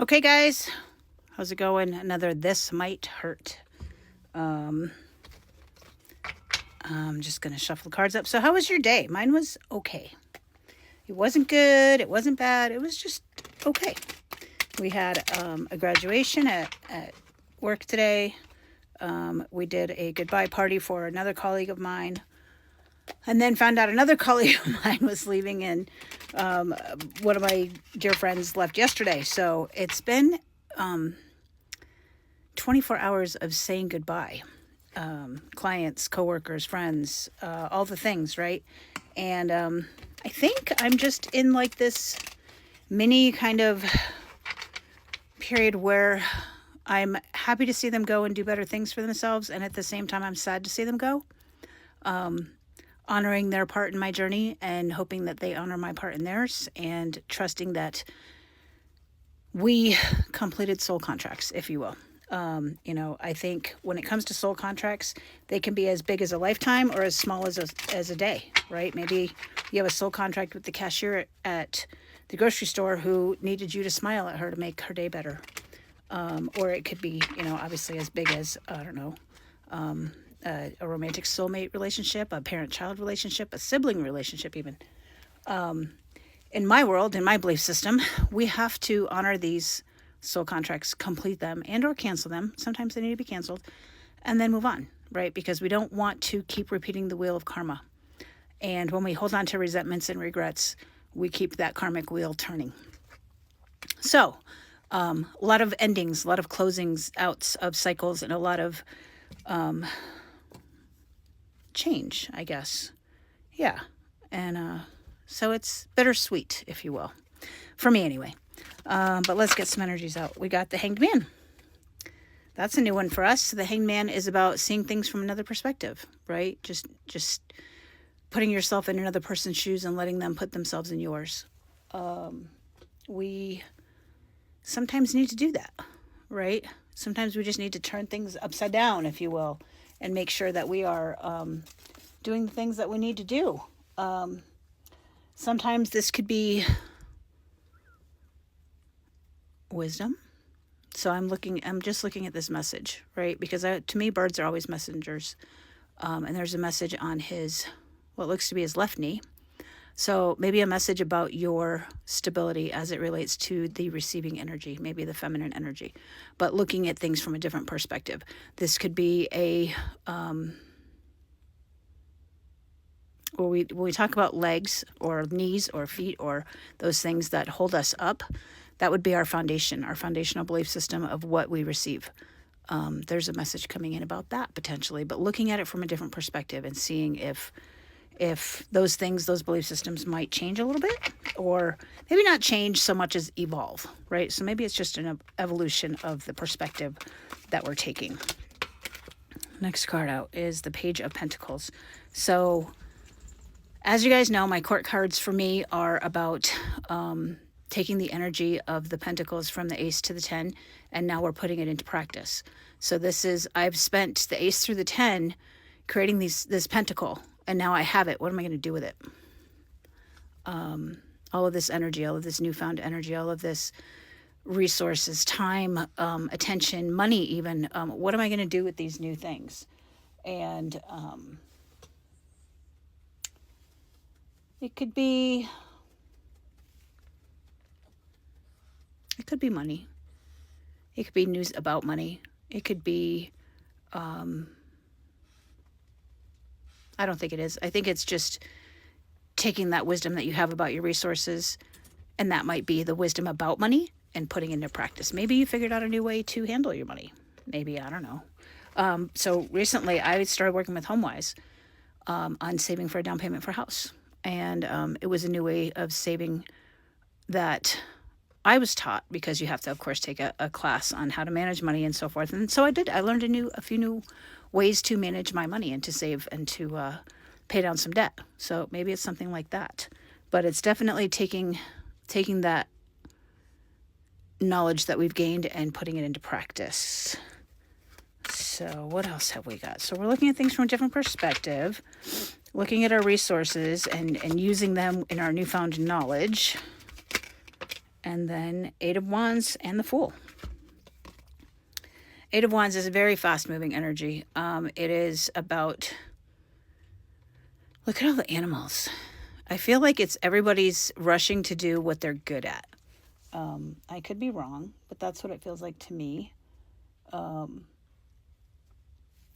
Okay, guys, how's it going? Another This Might Hurt. I'm just going to shuffle the cards up. So how was your day? Mine was okay. It wasn't good. It wasn't bad. It was just okay. We had a graduation at work today. We did a goodbye party for another colleague of mine. And then found out another colleague of mine was leaving, and one of my dear friends left yesterday. So it's been 24 hours of saying goodbye. Clients, coworkers, friends, all the things, right? And I think I'm just in like this mini kind of period where I'm happy to see them go and do better things for themselves. And at the same time, I'm sad to see them go. Honoring their part in my journey and hoping that they honor my part in theirs, and trusting that we completed soul contracts, if you will. I think when it comes to soul contracts, they can be as big as a lifetime or as small as a day, right? Maybe you have a soul contract with the cashier at the grocery store who needed you to smile at her to make her day better. Or it could be, obviously as big as, I don't know, a romantic soulmate relationship, a parent-child relationship, a sibling relationship even. In my world, in my belief system, we have to honor these soul contracts, complete them, and or cancel them. Sometimes they need to be canceled, and then move on, right? Because we don't want to keep repeating the wheel of karma. And when we hold on to resentments and regrets, we keep that karmic wheel turning. So, a lot of endings, a lot of closings outs of cycles, and a lot of change, I guess. Yeah. And so it's bittersweet, if you will. For me, anyway. But let's get some energies out. We got the Hanged Man. That's a new one for us. The Hanged Man is about seeing things from another perspective, right? Just putting yourself in another person's shoes and letting them put themselves in yours. We sometimes need to do that, right? Sometimes we just need to turn things upside down, if you will, and make sure that we are doing the things that we need to do. Sometimes this could be wisdom. So I'm just looking at this message, right? Because to me, birds are always messengers. And there's a message on what looks to be his left knee. So maybe a message about your stability as it relates to the receiving energy, maybe the feminine energy, but looking at things from a different perspective. This could be when we talk about legs or knees or feet or those things that hold us up, that would be our foundation, our foundational belief system of what we receive. There's a message coming in about that potentially, but looking at it from a different perspective and seeing if those things, those belief systems might change a little bit, or maybe not change so much as evolve, right? So maybe it's just an evolution of the perspective that we're taking. Next card out is the Page of Pentacles. So as you guys know, my court cards for me are about taking the energy of the Pentacles from the Ace to the 10, and now we're putting it into practice. So I've spent the Ace through the 10 creating this Pentacle, and now I have it. What am I going to do with it? All of this energy, all of this newfound energy, all of this resources, time, attention, money even. What am I going to do with these new things? And it could be money. It could be news about money. It could be I don't think it is. I think it's just taking that wisdom that you have about your resources, and that might be the wisdom about money, and putting it into practice. Maybe you figured out a new way to handle your money. Maybe, I don't know. So recently I started working with HomeWise on saving for a down payment for a house. And it was a new way of saving that I was taught, because you have to, of course, take a class on how to manage money and so forth. And so I did. I learned a few new ways to manage my money and to save and to pay down some debt. So maybe it's something like that. But it's definitely taking that knowledge that we've gained and putting it into practice. So what else have we got? So we're looking at things from a different perspective, looking at our resources and using them in our newfound knowledge. And then Eight of Wands and the Fool. Eight of Wands is a very fast-moving energy. It is about... Look at all the animals. I feel like it's everybody's rushing to do what they're good at. I could be wrong, but that's what it feels like to me.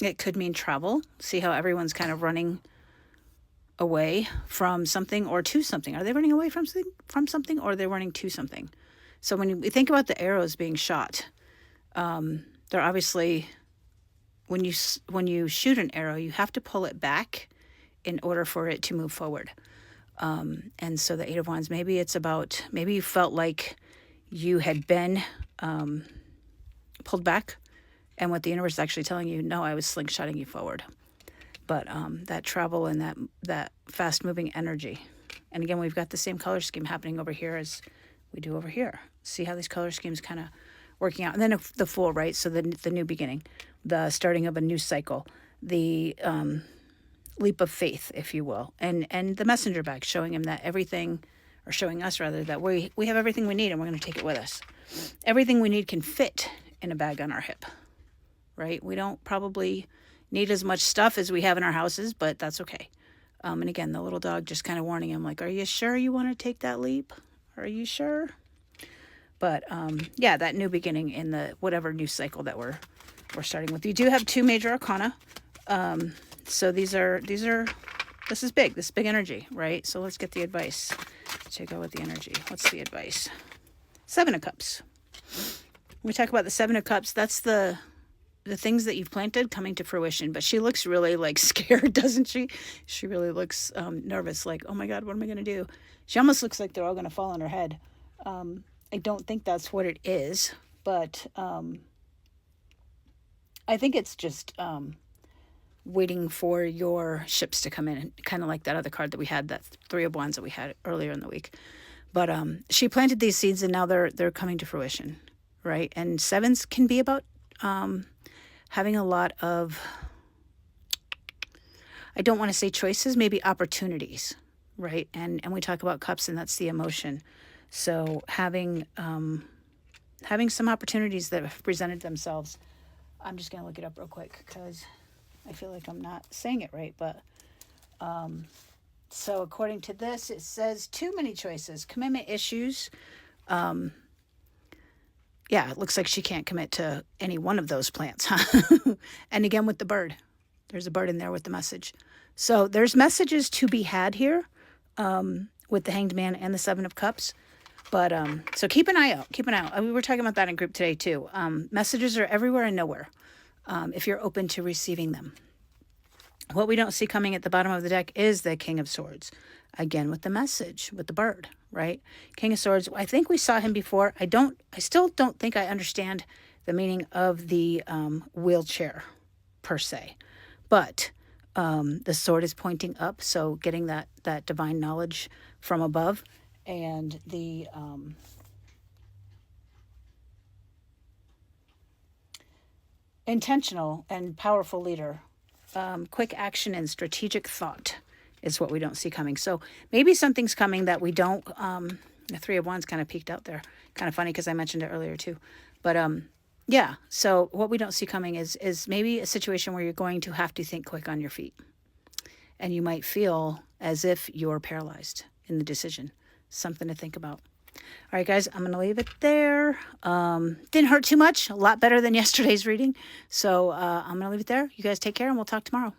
It could mean travel. See how everyone's kind of running away from something or to something. Are they running away from something or are they running to something? So when you think about the arrows being shot, they're obviously, when you shoot an arrow, you have to pull it back in order for it to move forward. And so the Eight of Wands, maybe it's about, maybe you felt like you had been pulled back, and what the universe is actually telling you, no, I was slingshotting you forward. But that travel and that fast-moving energy. And again, we've got the same color scheme happening over here as we do over here. See how these color schemes kind of working out. And then the Fool, right? So the new beginning, the starting of a new cycle, the leap of faith, if you will. And the messenger bag, showing him that everything, or showing us rather, that we have everything we need and we're going to take it with us. Everything we need can fit in a bag on our hip, right? We don't probably need as much stuff as we have in our houses, but that's okay. And again, the little dog just kind of warning him, like, are you sure you want to take that leap? Are you sure? But yeah, that new beginning in the whatever new cycle that we're starting with. You do have two major arcana. So this is big. This is big energy, right? So let's get the advice to go with the energy. What's the advice? Seven of Cups. When we talk about the Seven of Cups, that's the things that you've planted coming to fruition. But she looks really like scared, doesn't she? She really looks nervous, like, oh my God, what am I going to do? She almost looks like they're all going to fall on her head. I don't think that's what it is, but I think it's just waiting for your ships to come in, kind of like that other card that we had, that Three of Wands that we had earlier in the week. But she planted these seeds and now they're coming to fruition, right? And sevens can be about having a lot of, I don't want to say choices, maybe opportunities, right? And we talk about cups, and that's the emotion. So having some opportunities that have presented themselves. I'm just going to look it up real quick because I feel like I'm not saying it right. But so according to this, it says too many choices, commitment issues. Yeah, it looks like she can't commit to any one of those plants. Huh? And again, with the bird, there's a bird in there with the message. So there's messages to be had here with the Hanged Man and the Seven of Cups. But so keep an eye out. Keep an eye out. We were talking about that in group today too. Messages are everywhere and nowhere if you're open to receiving them. What we don't see coming at the bottom of the deck is the King of Swords. Again, with the message, with the bird, right? King of Swords. I think we saw him before. I still don't think I understand the meaning of the wheelchair per se. But the sword is pointing up, so getting that divine knowledge from above. And the intentional and powerful leader, quick action and strategic thought is what we don't see coming. So maybe something's coming that we don't, the Three of Wands kind of peeked out there. Kind of funny because I mentioned it earlier too. But yeah, so what we don't see coming is maybe a situation where you're going to have to think quick on your feet. And you might feel as if you're paralyzed in the decision. Something to think about. All right, guys, I'm going to leave it there. Didn't hurt too much. A lot better than yesterday's reading. So I'm going to leave it there. You guys take care, and we'll talk tomorrow.